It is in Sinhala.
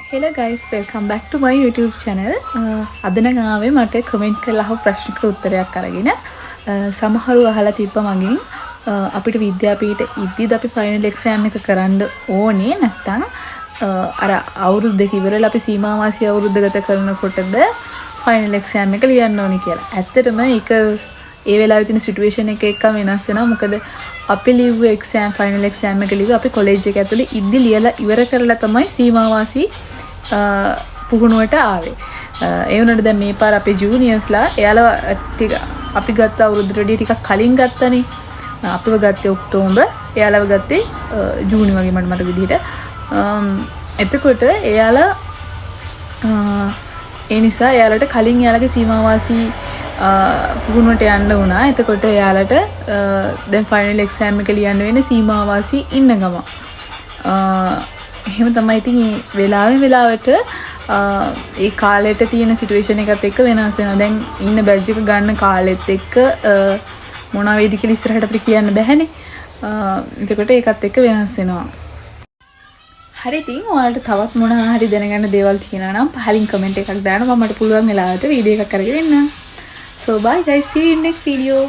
Hello guys, welcome back to my YouTube channel. අද නම් ආවේ මට කමෙන්ට් කරලා අහපු ප්‍රශ්නකට උත්තරයක් අරගෙන සමහරව අහලා තිබ්බ මගෙන් අපිට විද්‍යාපීඨ ඉද්දිද අපි ෆයිනල් එක්සෑම් එක කරන්න ඕනේ නැත්නම් අර අවුරුදු දෙක ඉවරලා අපි සීමා වාසී අවුරුද්ද ගත කරනකොටද ෆයිනල් එක්සෑම් එක ලියන්න ඕනේ කියලා. ඇත්තටම ඒක ඒ වෙලාවේ තියෙන සිටුේෂන් එක එක්ක වෙනස් වෙනවා. මොකද අපි ලිව්ව එක්සෑම් ෆයිනල් එක්සෑම් එක ලිව්ව අපි කොලෙජ් එක ඇතුලේ ඉද්දි ලියලා ඉවර කරලා තමයි සීමා වාසී පුහුණුවට ආවේ. ඒ වුණාට දැන් මේ පාර අපේ ජූනියර්ස්ලා එයාලා ටික අපි ගත්ත අවුරුද්දට වඩා ටිකක් කලින් ගත්තනේ. අපිව ගත්තේ ඔක්තෝබර්, එයාලව ගත්තේ ජූනි වගේ මට මතක විදිහට. එතකොට එයාලා ඒ නිසා එයාලට කලින් එයාලගේ සීමා වාසී පුහුණුවට යන්න වුණා. එතකොට එයාලට දැන් ෆයිනල් එක්සෑම් එක ලියන්න වෙන්නේ සීමා වාසී ඉන්න ගම. එහෙම තමයි. ඉතින් මේ වෙලාවට ඒ කාලෙට තියෙන සිටුේෂන් එකත් එක්ක වෙනස් වෙනවා. දැන් ඉන්න බැජ් එක ගන්න කාලෙත් එක්ක මොනවා වේද කියලා ඉස්සරහට අපිට කියන්න බැහැනේ. එතකොට ඒකත් එක්ක වෙනස් වෙනවා. හරි, ඉතින් ඔයාලට තවත් මොනවා හරි දැනගන්න දේවල් තියෙනවා නම් පහලින් කමෙන්ට් එකක් දාන්න. මම මට පුළුවන් වෙලාවට වීඩියෝ එකක් කරගෙන එන්න. So bye guys, see you in next video.